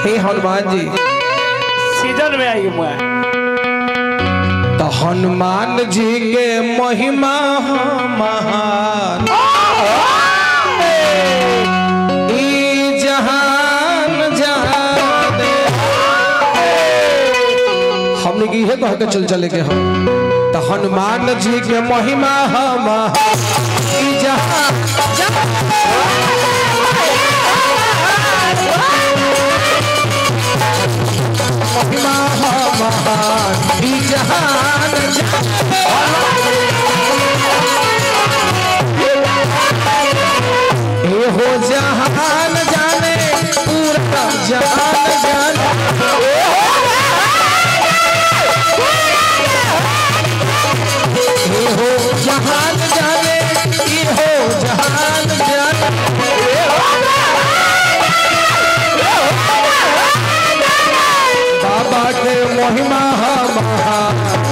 हे हनुमान जी सीजन में आई मैं तो हनुमान जी के महिमा महान ई जहान जाने हमने की है कह के चल चले के हम तो हनुमान जी के महिमा महान ई जहान महिमा महान ई जहान ए हो जहान जाने पूरा जहान जाने ए हो जहान जाने ए हो जहान जाने बाबा के महिमा महान